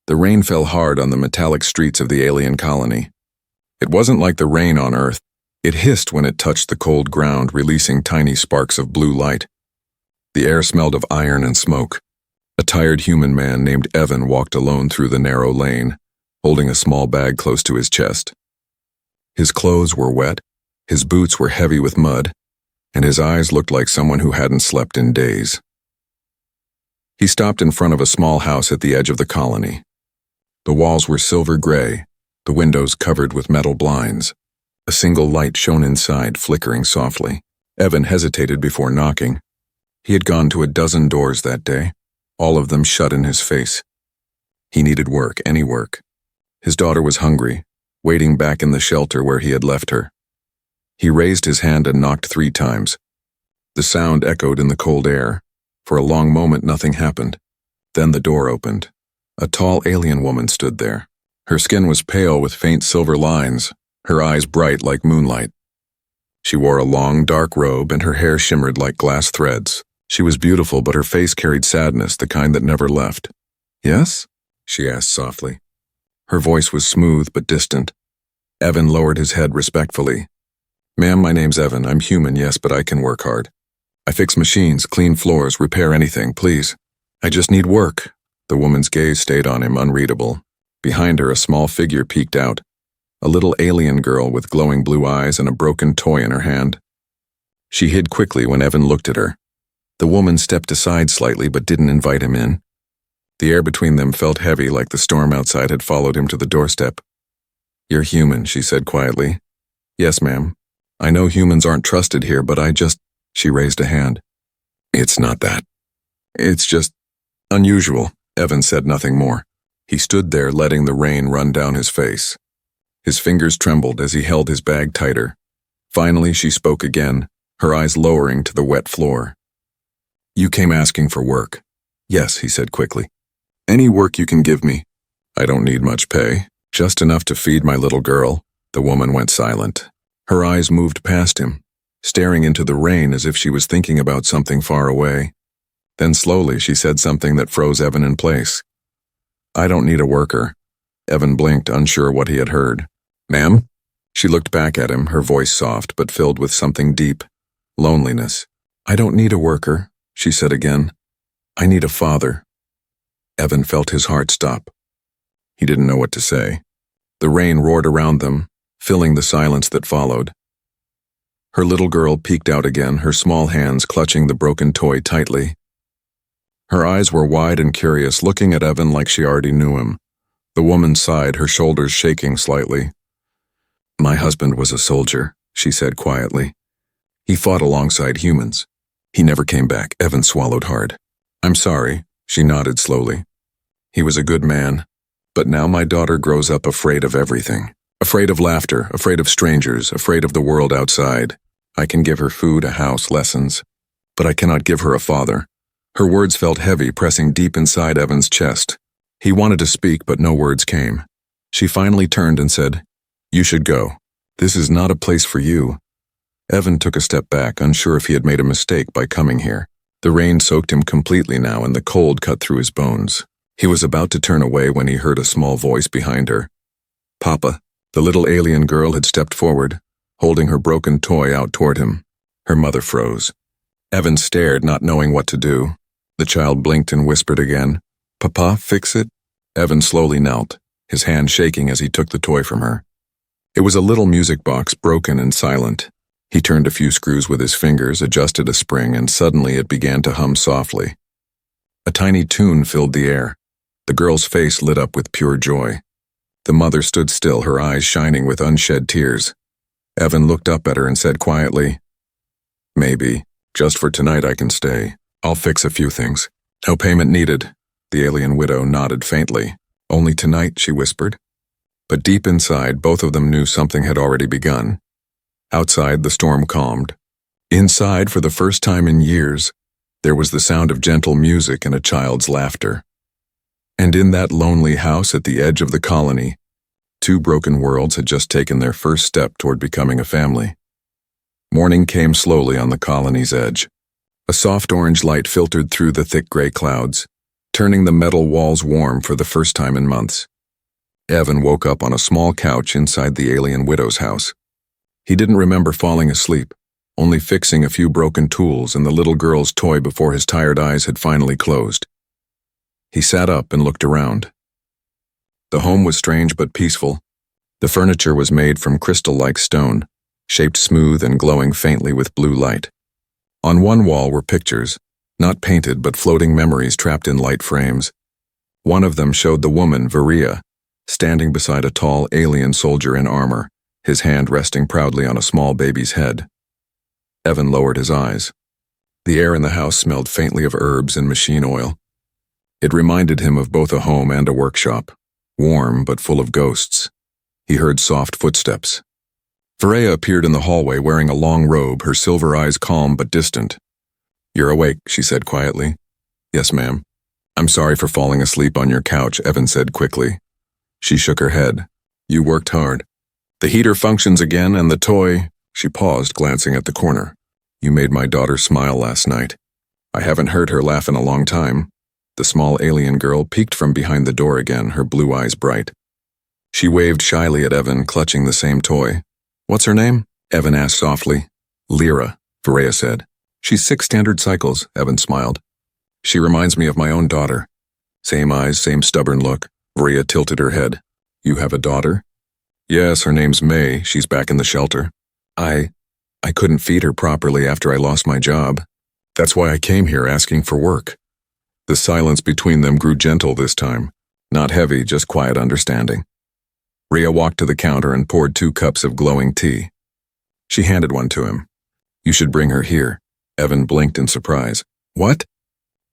The rain fell hard on the metallic streets of the alien colony. It wasn't like the rain on Earth. It hissed when it touched the cold ground, releasing tiny sparks of blue light. The air smelled of iron and smoke. A tired human man named Evan walked alone through the narrow lane, holding a small bag close to his chest. His clothes were wet, his boots were heavy with mud, and his eyes looked like someone who hadn't slept in days. He stopped in front of a small house at the edge of the colony. The walls were silver gray, the windows covered with metal blinds. A single light shone inside, flickering softly. Evan hesitated before knocking. He had gone to a dozen doors that day, all of them shut in his face. He needed work, any work. His daughter was hungry, waiting back in the shelter where he had left her. He raised his hand and knocked 3 times. The sound echoed in the cold air. For a long moment, nothing happened. Then the door opened. A tall alien woman stood there. Her skin was pale with faint silver lines, her eyes bright like moonlight. She wore a long, dark robe and her hair shimmered like glass threads. She was beautiful, but her face carried sadness, the kind that never left. "Yes?" she asked softly. Her voice was smooth but distant. Evan lowered his head respectfully. "Ma'am, my name's Evan. I'm human, yes, but I can work hard. I fix machines, clean floors, repair anything, please. I just need work." The woman's gaze stayed on him, unreadable. Behind her, a small figure peeked out. A little alien girl with glowing blue eyes and a broken toy in her hand. She hid quickly when Evan looked at her. The woman stepped aside slightly but didn't invite him in. The air between them felt heavy, like the storm outside had followed him to the doorstep. "You're human," she said quietly. "Yes, ma'am. I know humans aren't trusted here, but She raised a hand. "It's not that. It's just unusual." Evan said nothing more. He stood there, letting the rain run down his face. His fingers trembled as he held his bag tighter. Finally, she spoke again, her eyes lowering to the wet floor. "You came asking for work." "Yes," he said quickly. "Any work you can give me." "I don't need much pay, just enough to feed my little girl." The woman went silent. Her eyes moved past him, staring into the rain as if she was thinking about something far away. Then slowly she said something that froze Evan in place. "I don't need a worker." Evan blinked, unsure what he had heard. "Ma'am?" She looked back at him, her voice soft but filled with something deep. Loneliness. "I don't need a worker," she said again. "I need a father." Evan felt his heart stop. He didn't know what to say. The rain roared around them, filling the silence that followed. Her little girl peeked out again, her small hands clutching the broken toy tightly. Her eyes were wide and curious, looking at Evan like she already knew him. The woman sighed, her shoulders shaking slightly. "My husband was a soldier," she said quietly. "He fought alongside humans. He never came back." Evan swallowed hard. "I'm sorry," she nodded slowly. "He was a good man. But now my daughter grows up afraid of everything. Afraid of laughter, afraid of strangers, afraid of the world outside. I can give her food, a house, lessons. But I cannot give her a father." Her words felt heavy, pressing deep inside Evan's chest. He wanted to speak, but no words came. She finally turned and said, "You should go. This is not a place for you." Evan took a step back, unsure if he had made a mistake by coming here. The rain soaked him completely now, and the cold cut through his bones. He was about to turn away when he heard a small voice behind her. "Papa." The little alien girl had stepped forward, holding her broken toy out toward him. Her mother froze. Evan stared, not knowing what to do. The child blinked and whispered again, "Papa, fix it?" Evan slowly knelt, his hand shaking as he took the toy from her. It was a little music box, broken and silent. He turned a few screws with his fingers, adjusted a spring, and suddenly it began to hum softly. A tiny tune filled the air. The girl's face lit up with pure joy. The mother stood still, her eyes shining with unshed tears. Evan looked up at her and said quietly, "Maybe, just for tonight I can stay. I'll fix a few things. No payment needed." The alien widow nodded faintly. "Only tonight," she whispered. But deep inside, both of them knew something had already begun. Outside, the storm calmed. Inside, for the first time in years, there was the sound of gentle music and a child's laughter. And in that lonely house at the edge of the colony, 2 broken worlds had just taken their first step toward becoming a family. Morning came slowly on the colony's edge. A soft orange light filtered through the thick gray clouds. turning the metal walls warm for the first time in months. Evan woke up on a small couch inside the alien widow's house. He didn't remember falling asleep, only fixing a few broken tools and the little girl's toy before his tired eyes had finally closed. He sat up and looked around. The home was strange but peaceful. The furniture was made from crystal-like stone, shaped smooth and glowing faintly with blue light. On one wall were pictures, not painted but floating memories trapped in light frames. One of them showed the woman, Varia, standing beside a tall alien soldier in armor, his hand resting proudly on a small baby's head. Evan lowered his eyes. The air in the house smelled faintly of herbs and machine oil. It reminded him of both a home and a workshop, warm but full of ghosts. He heard soft footsteps. Varia appeared in the hallway wearing a long robe, her silver eyes calm but distant. "You're awake," she said quietly. "Yes, ma'am." "I'm sorry for falling asleep on your couch," Evan said quickly. She shook her head. "You worked hard. The heater functions again and the toy—" She paused, glancing at the corner. "You made my daughter smile last night. I haven't heard her laugh in a long time." The small alien girl peeked from behind the door again, her blue eyes bright. She waved shyly at Evan, clutching the same toy. "What's her name?" Evan asked softly. "Lyra," Varia said. "She's 6 standard cycles," Evan smiled. "She reminds me of my own daughter." Same eyes, same stubborn look. Varia tilted her head. "You have a daughter?" "Yes, her name's May. She's back in the shelter. I couldn't feed her properly after I lost my job. That's why I came here asking for work." The silence between them grew gentle this time. Not heavy, just quiet understanding. Rhea walked to the counter and poured 2 cups of glowing tea. She handed one to him. "You should bring her here." Evan blinked in surprise. "What?"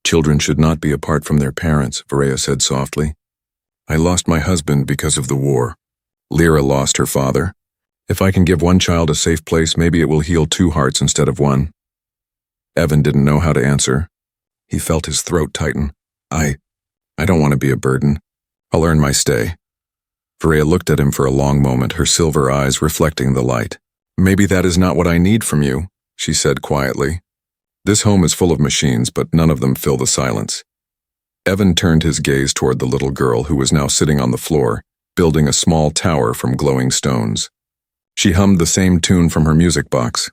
"Children should not be apart from their parents," Varia said softly. "I lost my husband because of the war. Lyra lost her father. If I can give one child a safe place, maybe it will heal 2 hearts instead of one." Evan didn't know how to answer. He felt his throat tighten. I don't want to be a burden. I'll earn my stay." Varia looked at him for a long moment, her silver eyes reflecting the light. "Maybe that is not what I need from you," she said quietly. "This home is full of machines, but none of them fill the silence." Evan turned his gaze toward the little girl who was now sitting on the floor, building a small tower from glowing stones. She hummed the same tune from her music box.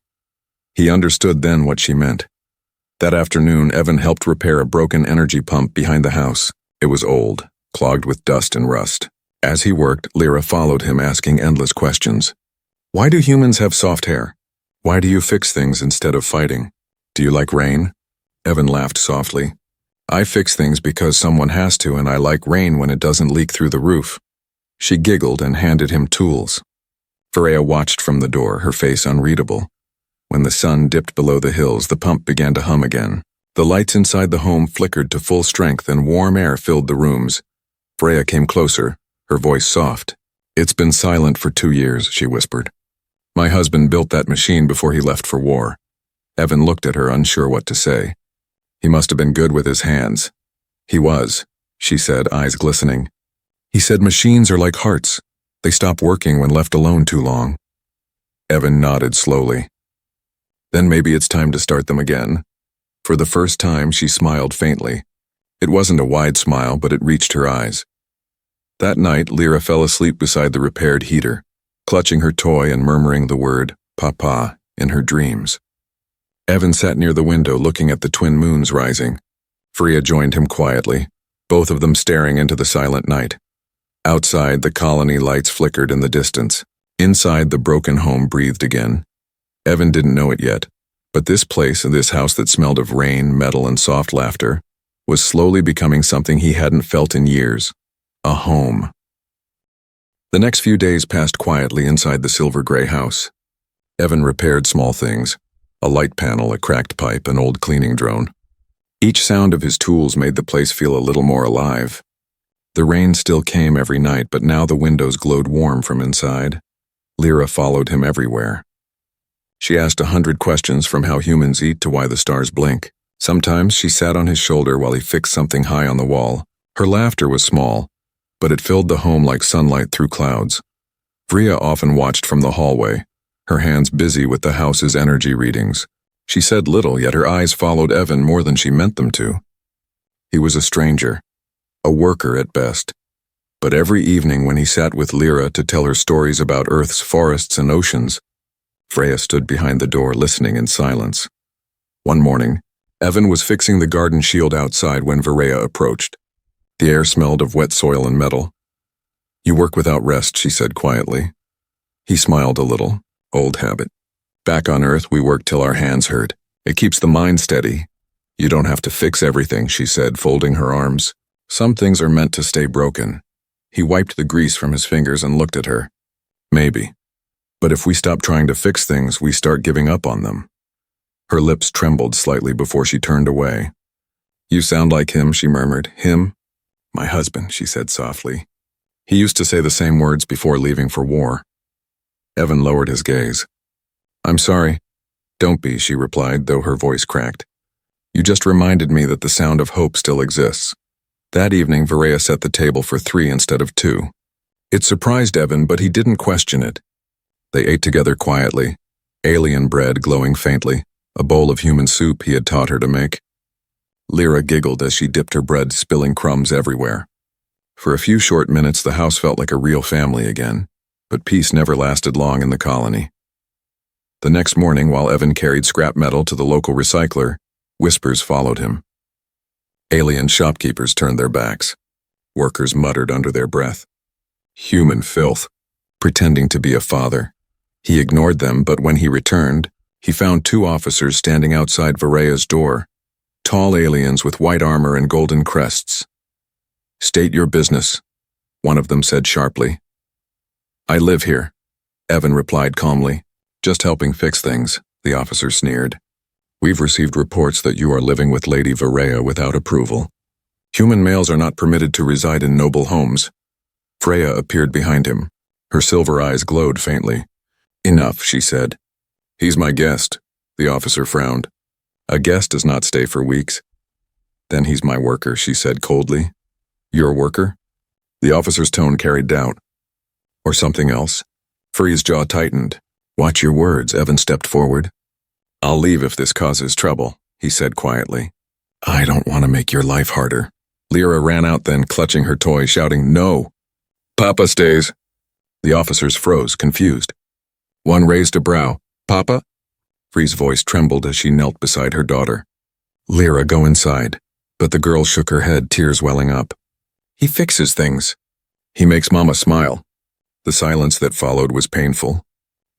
He understood then what she meant. That afternoon, Evan helped repair a broken energy pump behind the house. It was old, clogged with dust and rust. As he worked, Lyra followed him, asking endless questions. "Why do humans have soft hair? Why do you fix things instead of fighting? Do you like rain?" Evan laughed softly. "I fix things because someone has to, and I like rain when it doesn't leak through the roof." She giggled and handed him tools. Varia watched from the door, her face unreadable. When the sun dipped below the hills, the pump began to hum again. The lights inside the home flickered to full strength and warm air filled the rooms. Varia came closer, her voice soft. "It's been silent for 2 years," she whispered. "My husband built that machine before he left for war." Evan looked at her, unsure what to say. "He must have been good with his hands." "He was," she said, eyes glistening. "He said machines are like hearts. They stop working when left alone too long." Evan nodded slowly. "Then maybe it's time to start them again." For the first time, she smiled faintly. It wasn't a wide smile, but it reached her eyes. That night, Lyra fell asleep beside the repaired heater, clutching her toy and murmuring the word, "Papa," in her dreams. Evan sat near the window looking at the twin moons rising. Varia joined him quietly, both of them staring into the silent night. Outside, the colony lights flickered in the distance. Inside, the broken home breathed again. Evan didn't know it yet, but this place and this house that smelled of rain, metal, and soft laughter was slowly becoming something he hadn't felt in years. A home. The next few days passed quietly inside the silver-gray house. Evan repaired small things, a light panel, a cracked pipe, an old cleaning drone. Each sound of his tools made the place feel a little more alive. The rain still came every night, but now the windows glowed warm from inside. Lyra followed him everywhere. She asked 100 questions, from how humans eat to why the stars blink. Sometimes she sat on his shoulder while he fixed something high on the wall. Her laughter was small, but it filled the home like sunlight through clouds. Varia often watched from the hallway, her hands busy with the house's energy readings. She said little, yet her eyes followed Evan more than she meant them to. He was a stranger, a worker at best. But every evening when he sat with Lyra to tell her stories about Earth's forests and oceans, Freya stood behind the door listening in silence. One morning, Evan was fixing the garden shield outside when Viraya approached. The air smelled of wet soil and metal. "You work without rest," she said quietly. He smiled a little. "Old habit. Back on Earth, we work till our hands hurt. It keeps the mind steady." "You don't have to fix everything," she said, folding her arms. "Some things are meant to stay broken." He wiped the grease from his fingers and looked at her. "Maybe. But if we stop trying to fix things, we start giving up on them." Her lips trembled slightly before she turned away. "You sound like him," she murmured. "Him?" "My husband," she said softly. He used to say the same words before leaving for war. Evan lowered his gaze. "I'm sorry." "Don't be," she replied, though her voice cracked. "You just reminded me that the sound of hope still exists." That evening, Viraya set the table for 3 instead of 2. It surprised Evan, but he didn't question it. They ate together quietly, alien bread glowing faintly, a bowl of human soup he had taught her to make. Lyra giggled as she dipped her bread, spilling crumbs everywhere. For a few short minutes, the house felt like a real family again, but peace never lasted long in the colony. The next morning, while Evan carried scrap metal to the local recycler, whispers followed him. Alien shopkeepers turned their backs. Workers muttered under their breath. Human filth, pretending to be a father. He ignored them, but when he returned, he found 2 officers standing outside Viraya's door, tall aliens with white armor and golden crests. "State your business," one of them said sharply. "I live here," Evan replied calmly. "Just helping fix things," the officer sneered. "We've received reports that you are living with Lady Viraya without approval. Human males are not permitted to reside in noble homes." Freya appeared behind him. Her silver eyes glowed faintly. "Enough," she said. "He's my guest," the officer frowned. "A guest does not stay for weeks." "Then he's my worker," she said coldly. "Your worker?" The officer's tone carried doubt. "Or something else?" Freya's jaw tightened. "Watch your words," Evan stepped forward. "I'll leave if this causes trouble," he said quietly. "I don't want to make your life harder." Lyra ran out then, clutching her toy, shouting, "No!" "Papa stays." The officers froze, confused. One raised a brow. "Papa?" Freya's voice trembled as she knelt beside her daughter. "Lyra, go inside." But the girl shook her head, tears welling up. "He fixes things." "He makes Mama smile." The silence that followed was painful.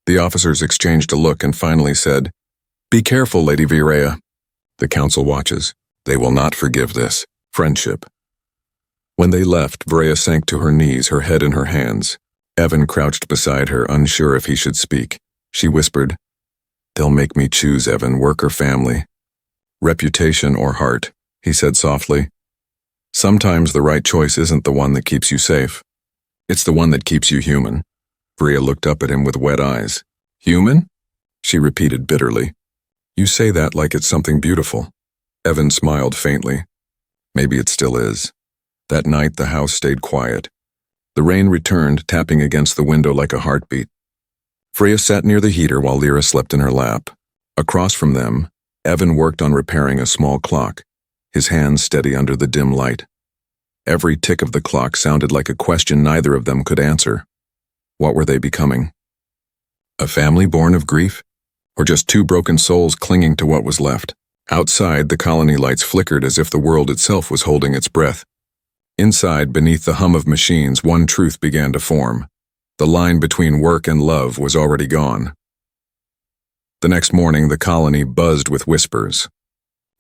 The officers exchanged a look and finally said, "Be careful, Lady Viraya." The council watches. They will not forgive this. Friendship. When they left, Viraya sank to her knees, her head in her hands. Evan crouched beside her, unsure if he should speak. She whispered, "They'll make me choose, Evan, work or family. Reputation or heart," he said softly. "Sometimes the right choice isn't the one that keeps you safe. It's the one that keeps you human." Viraya looked up at him with wet eyes. "Human?" she repeated bitterly. "You say that like it's something beautiful." Evan smiled faintly. Maybe it still is. That night, the house stayed quiet. The rain returned, tapping against the window like a heartbeat. Freya sat near the heater while Lyra slept in her lap. Across from them, Evan worked on repairing a small clock, his hands steady under the dim light. Every tick of the clock sounded like a question neither of them could answer. What were they becoming? A family born of grief? Or just 2 broken souls clinging to what was left? Outside, the colony lights flickered as if the world itself was holding its breath. Inside, beneath the hum of machines, one truth began to form. The line between work and love was already gone. The next morning, the colony buzzed with whispers.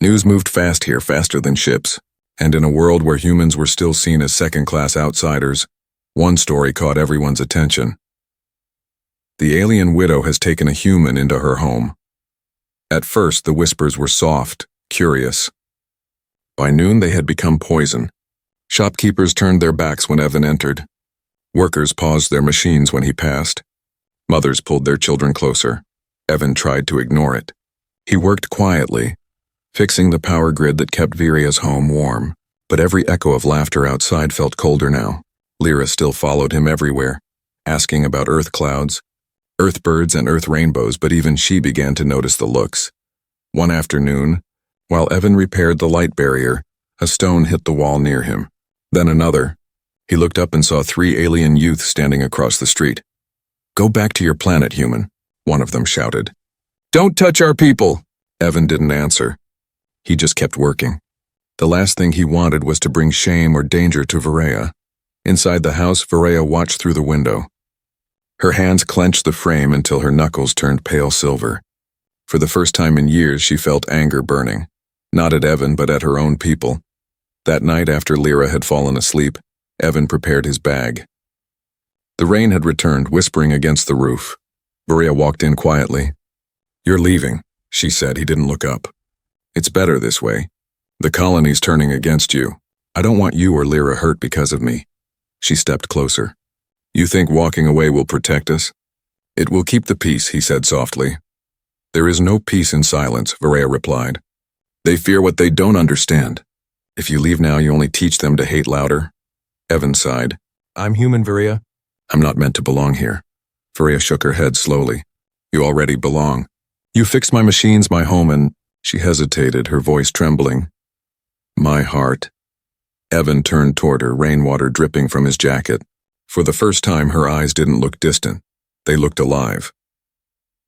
News moved fast here, faster than ships, and in a world where humans were still seen as second-class outsiders, one story caught everyone's attention. The alien widow has taken a human into her home. At first, the whispers were soft, curious. By noon, they had become poison. Shopkeepers turned their backs when Evan entered. Workers paused their machines when he passed. Mothers pulled their children closer. Evan tried to ignore it. He worked quietly, fixing the power grid that kept Viraya's home warm, but every echo of laughter outside felt colder now. Lyra still followed him everywhere, asking about earth clouds, earth birds and earth rainbows, but even she began to notice the looks. One afternoon, while Evan repaired the light barrier, A stone hit the wall near him. Then another. He looked up and saw 3 alien youths standing across the street. "Go back to your planet, human," one of them shouted. "Don't touch our people!" Evan didn't answer. He just kept working. The last thing he wanted was to bring shame or danger to Varela. Inside the house, Varela watched through the window. Her hands clenched the frame until her knuckles turned pale silver. For the first time in years, she felt anger burning. Not at Evan, but at her own people. That night, after Lyra had fallen asleep, Evan prepared his bag. The rain had returned, whispering against the roof. Varela walked in quietly. "You're leaving," she said. He didn't look up. "It's better this way. The colony's turning against you. I don't want you or Lyra hurt because of me." She stepped closer. "You think walking away will protect us?" "It will keep the peace," he said softly. "There is no peace in silence," Varela replied. "They fear what they don't understand. If you leave now, you only teach them to hate louder." Evan sighed. "I'm human, Varela. I'm not meant to belong here." Varela shook her head slowly. "You already belong. You fixed my machines, my home, and—" She hesitated, her voice trembling. "My heart." Evan turned toward her, rainwater dripping from his jacket. For the first time, her eyes didn't look distant. They looked alive.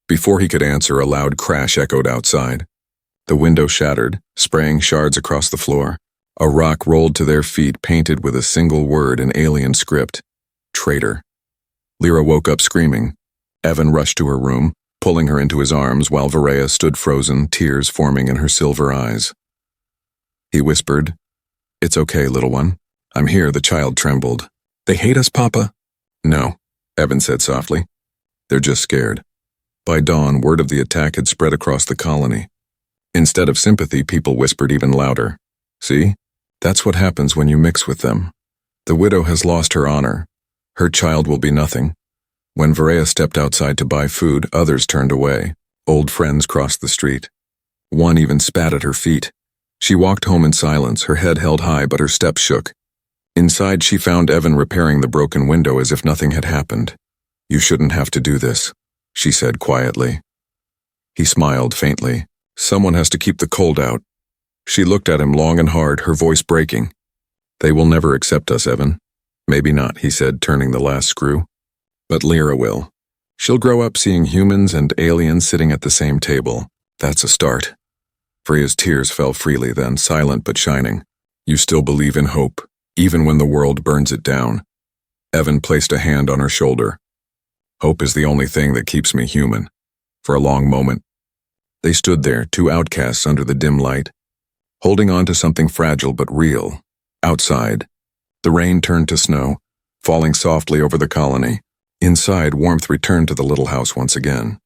Before he could answer, a loud crash echoed outside. The window shattered, spraying shards across the floor. A rock rolled to their feet, painted with a single word in alien script: traitor. Lyra woke up screaming. Evan rushed to her room, pulling her into his arms while Varela stood frozen, tears forming in her silver eyes. He whispered, "It's okay, little one. I'm here." The child trembled. "They hate us, Papa?" "No," Evan said softly. "They're just scared." By dawn, word of the attack had spread across the colony. Instead of sympathy, people whispered even louder. "See? That's what happens when you mix with them. The widow has lost her honor. Her child will be nothing." When Varela stepped outside to buy food, others turned away. Old friends crossed the street. One even spat at her feet. She walked home in silence, her head held high, but her steps shook. Inside, she found Evan repairing the broken window as if nothing had happened. "You shouldn't have to do this," she said quietly. He smiled faintly. "Someone has to keep the cold out." She looked at him long and hard, her voice breaking. "They will never accept us, Evan." "Maybe not," he said, turning the last screw. "But Lyra will. She'll grow up seeing humans and aliens sitting at the same table. That's a start." Varela's tears fell freely then, silent but shining. "You still believe in hope, even when the world burns it down." Evan placed a hand on her shoulder. "Hope is the only thing that keeps me human." For a long moment, they stood there, 2 outcasts under the dim light, holding on to something fragile but real. Outside, the rain turned to snow, falling softly over the colony. Inside, warmth returned to the little house once again.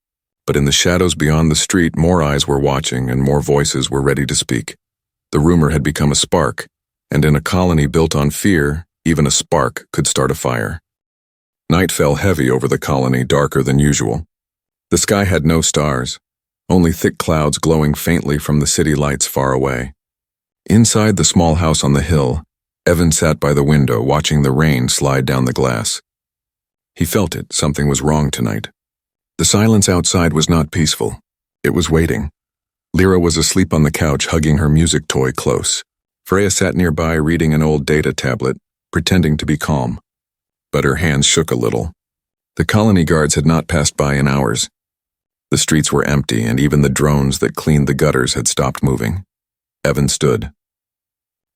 But in the shadows beyond the street, more eyes were watching and more voices were ready to speak. The rumor had become a spark, and in a colony built on fear, even a spark could start a fire. Night fell heavy over the colony, darker than usual. The sky had no stars, only thick clouds glowing faintly from the city lights far away. Inside the small house on the hill, Evan sat by the window, watching the rain slide down the glass. He felt it, something was wrong tonight. The silence outside was not peaceful. It was waiting. Lyra was asleep on the couch, hugging her music toy close. Freya sat nearby, reading an old data tablet, pretending to be calm. But her hands shook a little. The colony guards had not passed by in hours. The streets were empty, and even the drones that cleaned the gutters had stopped moving. Evan stood.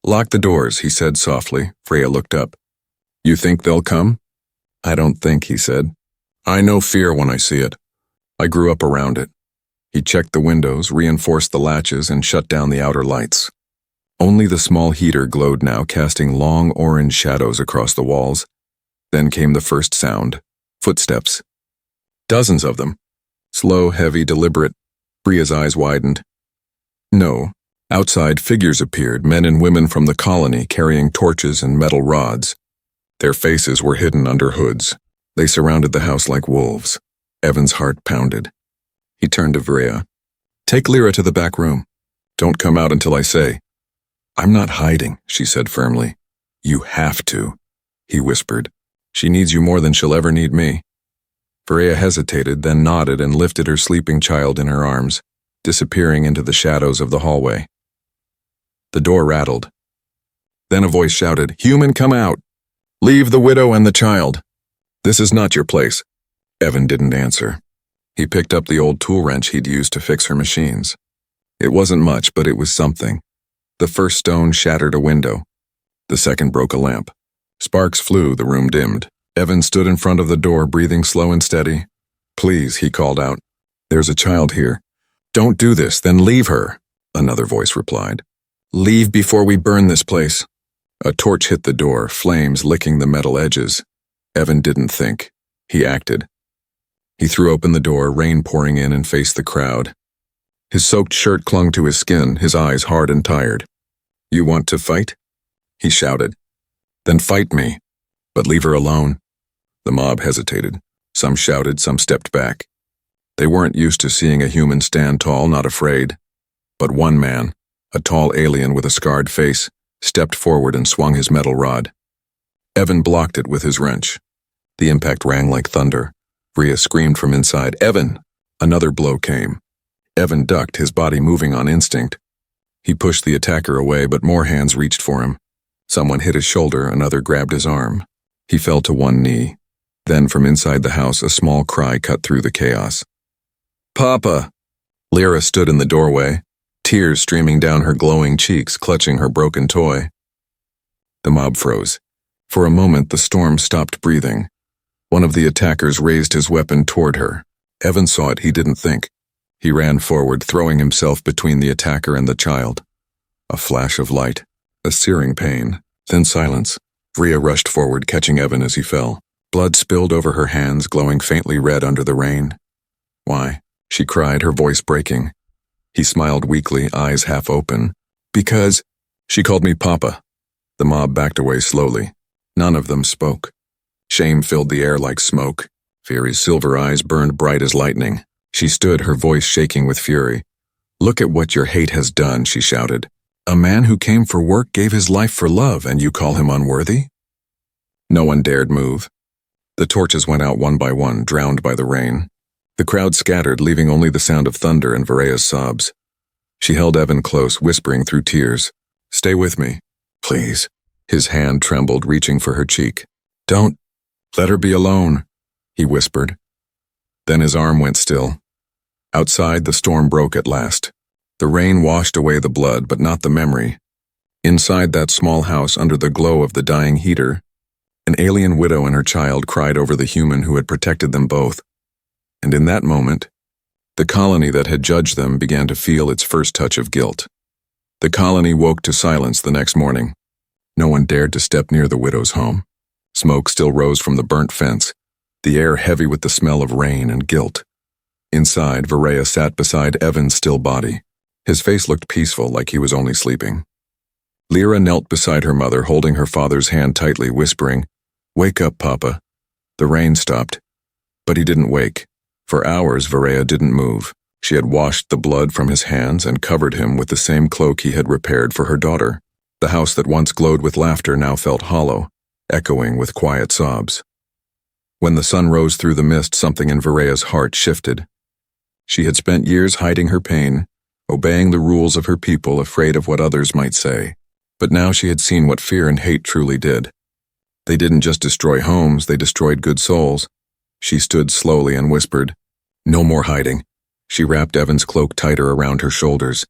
"Lock the doors," he said softly. Freya looked up. "You think they'll come?" "I don't think," he said. "I know fear when I see it. I grew up around it." He checked the windows, reinforced the latches, and shut down the outer lights. Only the small heater glowed now, casting long orange shadows across the walls. Then came the first sound. Footsteps. Dozens of them. Slow, heavy, deliberate. Bria's eyes widened. No. Outside, figures appeared, men and women from the colony carrying torches and metal rods. Their faces were hidden under hoods. They surrounded the house like wolves. Evan's heart pounded. He turned to Varela. "Take Lyra to the back room. Don't come out until I say." "I'm not hiding," she said firmly. "You have to," he whispered. "She needs you more than she'll ever need me." Varela hesitated, then nodded and lifted her sleeping child in her arms, disappearing into the shadows of the hallway. The door rattled. Then a voice shouted, "Human, come out! Leave the widow and the child! This is not your place." Evan didn't answer. He picked up the old tool wrench he'd used to fix her machines. It wasn't much, but it was something. The first stone shattered a window. The second broke a lamp. Sparks flew, the room dimmed. Evan stood in front of the door, breathing slow and steady. "Please," he called out. "There's a child here." "Don't do this, then leave her," another voice replied. "Leave before we burn this place." A torch hit the door, flames licking the metal edges. Evan didn't think. He acted. He threw open the door, rain pouring in, and faced the crowd. His soaked shirt clung to his skin, his eyes hard and tired. "You want to fight?" he shouted. "Then fight me, but leave her alone." The mob hesitated. Some shouted, some stepped back. They weren't used to seeing a human stand tall, not afraid. But one man, a tall alien with a scarred face, stepped forward and swung his metal rod. Evan blocked it with his wrench. The impact rang like thunder. Rhea screamed from inside, "Evan!" Another blow came. Evan ducked, his body moving on instinct. He pushed the attacker away, but more hands reached for him. Someone hit his shoulder, another grabbed his arm. He fell to one knee. Then from inside the house, a small cry cut through the chaos. "Papa!" Lyra stood in the doorway, tears streaming down her glowing cheeks, clutching her broken toy. The mob froze. For a moment, the storm stopped breathing. One of the attackers raised his weapon toward her. Evan saw it, he didn't think. He ran forward, throwing himself between the attacker and the child. A flash of light, a searing pain, then silence. Rhea rushed forward, catching Evan as he fell. Blood spilled over her hands, glowing faintly red under the rain. "Why?" she cried, her voice breaking. He smiled weakly, eyes half open. "Because she called me Papa." The mob backed away slowly. None of them spoke. Shame filled the air like smoke. Fury's silver eyes burned bright as lightning. She stood, her voice shaking with fury. "Look at what your hate has done," she shouted. "A man who came for work gave his life for love, and you call him unworthy?" No one dared move. The torches went out one by one, drowned by the rain. The crowd scattered, leaving only the sound of thunder and Varea's sobs. She held Evan close, whispering through tears, "Stay with me, please." His hand trembled, reaching for her cheek. "Don't let her be alone," he whispered. Then his arm went still. Outside, the storm broke at last. The rain washed away the blood, but not the memory. Inside that small house, under the glow of the dying heater, an alien widow and her child cried over the human who had protected them both. And in that moment, the colony that had judged them began to feel its first touch of guilt. The colony woke to silence the next morning. No one dared to step near the widow's home. Smoke still rose from the burnt fence, the air heavy with the smell of rain and guilt. Inside, Varea sat beside Evan's still body. His face looked peaceful, like he was only sleeping. Lyra knelt beside her mother, holding her father's hand tightly, whispering, "Wake up, Papa." The rain stopped, but he didn't wake. For hours, Varea didn't move. She had washed the blood from his hands and covered him with the same cloak he had repaired for her daughter. The house that once glowed with laughter now felt hollow, echoing with quiet sobs. When the sun rose through the mist, something in Varea's heart shifted. She had spent years hiding her pain, obeying the rules of her people, afraid of what others might say. But now she had seen what fear and hate truly did. They didn't just destroy homes, they destroyed good souls. She stood slowly and whispered, "No more hiding." She wrapped Evan's cloak tighter around her shoulders,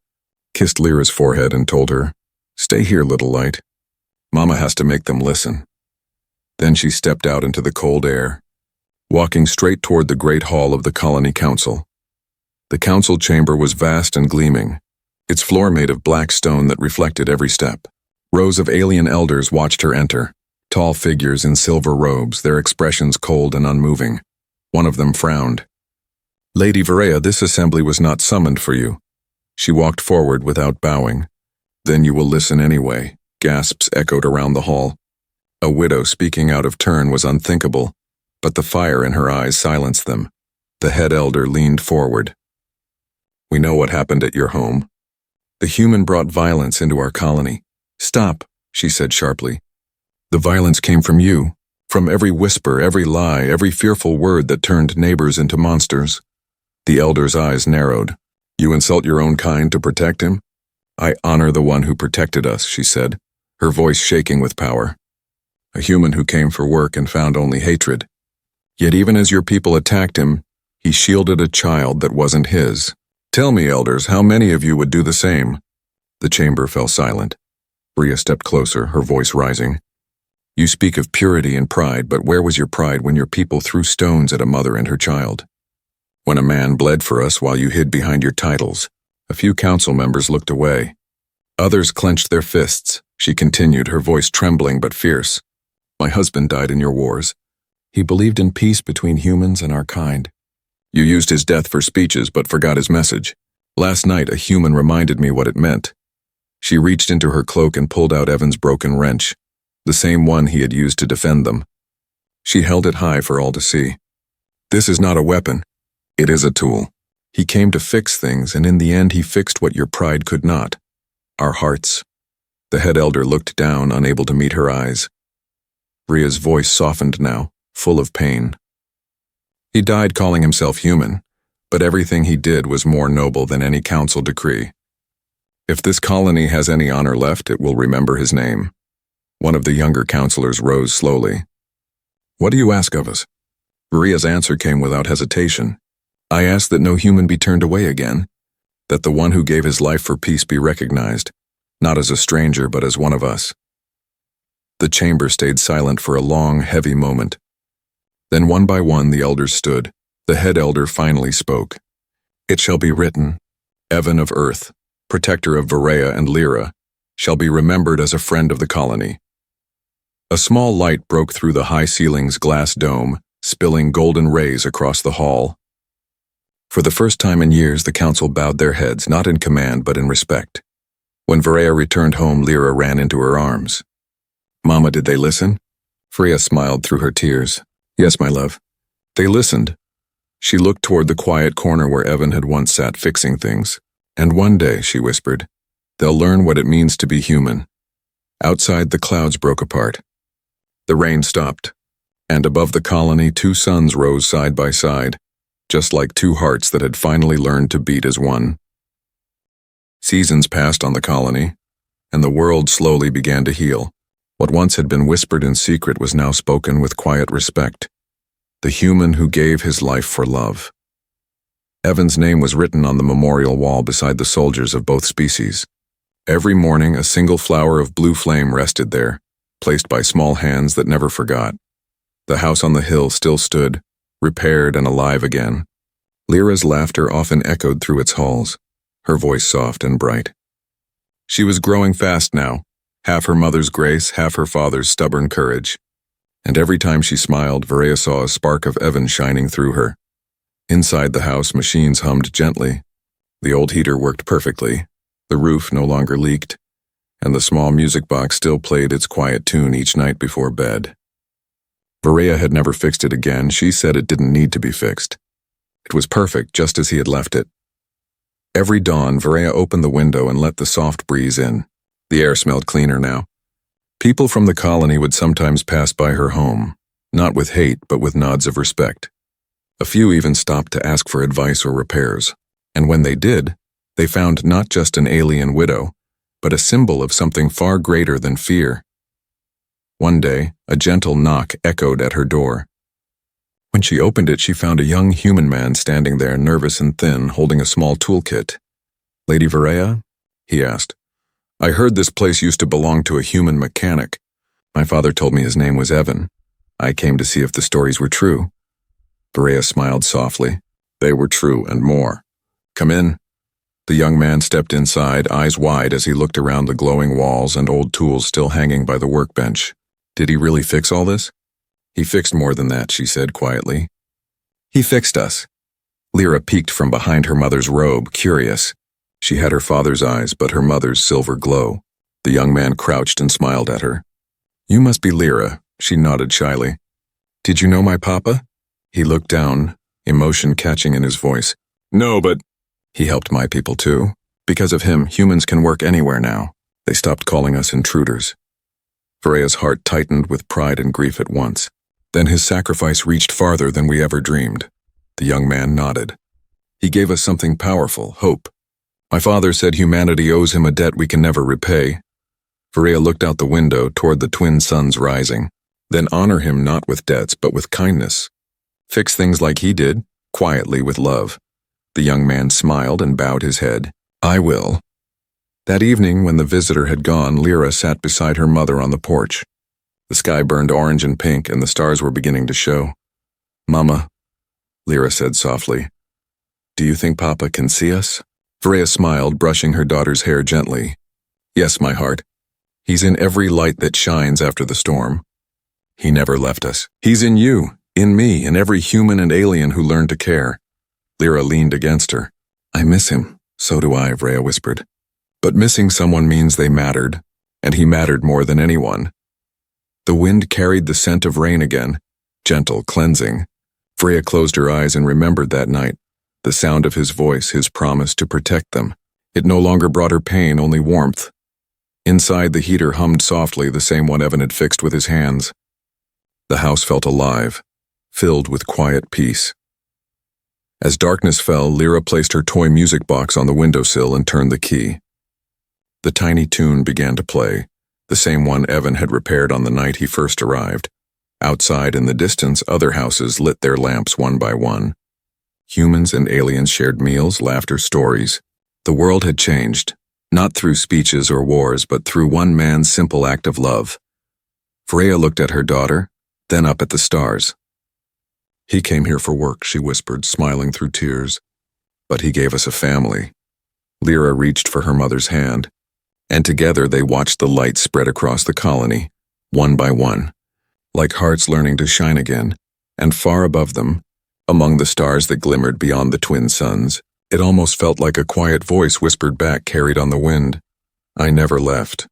kissed Lyra's forehead and told her, "Stay here, little light. Mama has to make them listen." Then she stepped out into the cold air, walking straight toward the great hall of the colony council. The council chamber was vast and gleaming, its floor made of black stone that reflected every step. Rows of alien elders watched her enter, tall figures in silver robes, their expressions cold and unmoving. One of them frowned. "Lady Varea, this assembly was not summoned for you." She walked forward without bowing. "Then you will listen anyway," gasps echoed around the hall. A widow speaking out of turn was unthinkable, but the fire in her eyes silenced them. The head elder leaned forward. "We know what happened at your home. The human brought violence into our colony." "Stop," she said sharply. "The violence came from you, from every whisper, every lie, every fearful word that turned neighbors into monsters." The elder's eyes narrowed. "You insult your own kind to protect him?" "I honor the one who protected us," she said, her voice shaking with power. A human who came for work and found only hatred. Yet even as your people attacked him, he shielded a child that wasn't his. Tell me, elders, how many of you would do the same? The chamber fell silent. Bria stepped closer, her voice rising. You speak of purity and pride, but where was your pride when your people threw stones at a mother and her child? When a man bled for us while you hid behind your titles? A few council members looked away. Others clenched their fists. She continued, her voice trembling but fierce. My husband died in your wars. He believed in peace between humans and our kind. You used his death for speeches but forgot his message. Last night, a human reminded me what it meant. She reached into her cloak and pulled out Evan's broken wrench, the same one he had used to defend them. She held it high for all to see. This is not a weapon. It is a tool. He came to fix things, and in the end he fixed what your pride could not. Our hearts. The head elder looked down, unable to meet her eyes. Bria's voice softened now, full of pain. He died calling himself human, but everything he did was more noble than any council decree. If this colony has any honor left, it will remember his name. One of the younger counselors rose slowly. What do you ask of us? Bria's answer came without hesitation. I ask that no human be turned away again, that the one who gave his life for peace be recognized, not as a stranger but as one of us. The chamber stayed silent for a long, heavy moment. Then one by one the elders stood. The head elder finally spoke. It shall be written, Evan of Earth, protector of Varea and Lyra, shall be remembered as a friend of the colony. A small light broke through the high ceiling's glass dome, spilling golden rays across the hall. For the first time in years, the council bowed their heads, not in command but in respect. When Varea returned home, Lyra ran into her arms. Mama, did they listen? Freya smiled through her tears. Yes, my love. They listened. She looked toward the quiet corner where Evan had once sat fixing things. And one day, she whispered, they'll learn what it means to be human. Outside, the clouds broke apart. The rain stopped, and above the colony 2 suns rose side by side, just like 2 hearts that had finally learned to beat as one. Seasons passed on the colony, and the world slowly began to heal. What once had been whispered in secret was now spoken with quiet respect. The human who gave his life for love. Evan's name was written on the memorial wall beside the soldiers of both species. Every morning, a single flower of blue flame rested there, placed by small hands that never forgot. The house on the hill still stood, repaired and alive again. Lyra's laughter often echoed through its halls, her voice soft and bright. She was growing fast now, half her mother's grace, half her father's stubborn courage. And every time she smiled, Varea saw a spark of Evan shining through her. Inside the house, machines hummed gently. The old heater worked perfectly, the roof no longer leaked, and the small music box still played its quiet tune each night before bed. Varea had never fixed it again. She said it didn't need to be fixed. It was perfect, just as he had left it. Every dawn, Varea opened the window and let the soft breeze in. The air smelled cleaner now. People from the colony would sometimes pass by her home, not with hate, but with nods of respect. A few even stopped to ask for advice or repairs, and when they did, they found not just an alien widow, but a symbol of something far greater than fear. One day, a gentle knock echoed at her door. When she opened it, she found a young human man standing there, nervous and thin, holding a small toolkit. Lady Varea? He asked. I heard this place used to belong to a human mechanic. My father told me his name was Evan. I came to see if the stories were true. Varea smiled softly. They were true and more. Come in. The young man stepped inside, eyes wide as he looked around the glowing walls and old tools still hanging by the workbench. Did he really fix all this? He fixed more than that, she said quietly. He fixed us. Lyra peeked from behind her mother's robe, curious. She had her father's eyes, but her mother's silver glow. The young man crouched and smiled at her. You must be Lyra, she nodded shyly. Did you know my papa? He looked down, emotion catching in his voice. No, but he helped my people too. Because of him, humans can work anywhere now. They stopped calling us intruders. Varea's heart tightened with pride and grief at once. Then his sacrifice reached farther than we ever dreamed. The young man nodded. He gave us something powerful, hope. My father said humanity owes him a debt we can never repay. Freya looked out the window toward the twin suns rising. Then honor him not with debts, but with kindness. Fix things like he did, quietly with love. The young man smiled and bowed his head. I will. That evening, when the visitor had gone, Lyra sat beside her mother on the porch. The sky burned orange and pink, and the stars were beginning to show. Mama, Lyra said softly, do you think Papa can see us? Freya smiled, brushing her daughter's hair gently. Yes, my heart. He's in every light that shines after the storm. He never left us. He's in you, in me, in every human and alien who learned to care. Lyra leaned against her. I miss him. So do I, Freya whispered. But missing someone means they mattered, and he mattered more than anyone. The wind carried the scent of rain again, gentle, cleansing. Freya closed her eyes and remembered that night, the sound of his voice, his promise to protect them. It no longer brought her pain, only warmth. Inside, the heater hummed softly, the same one Evan had fixed with his hands. The house felt alive, filled with quiet peace. As darkness fell, Lyra placed her toy music box on the windowsill and turned the key. The tiny tune began to play, the same one Evan had repaired on the night he first arrived. Outside in the distance, other houses lit their lamps one by one. Humans and aliens shared meals, laughter, stories. The world had changed, not through speeches or wars, but through one man's simple act of love. Freya looked at her daughter, then up at the stars. He came here for work, she whispered, smiling through tears. But he gave us a family. Lyra reached for her mother's hand, and together they watched the light spread across the colony, one by one, like hearts learning to shine again, and far above them, among the stars that glimmered beyond the twin suns, it almost felt like a quiet voice whispered back, carried on the wind. I never left.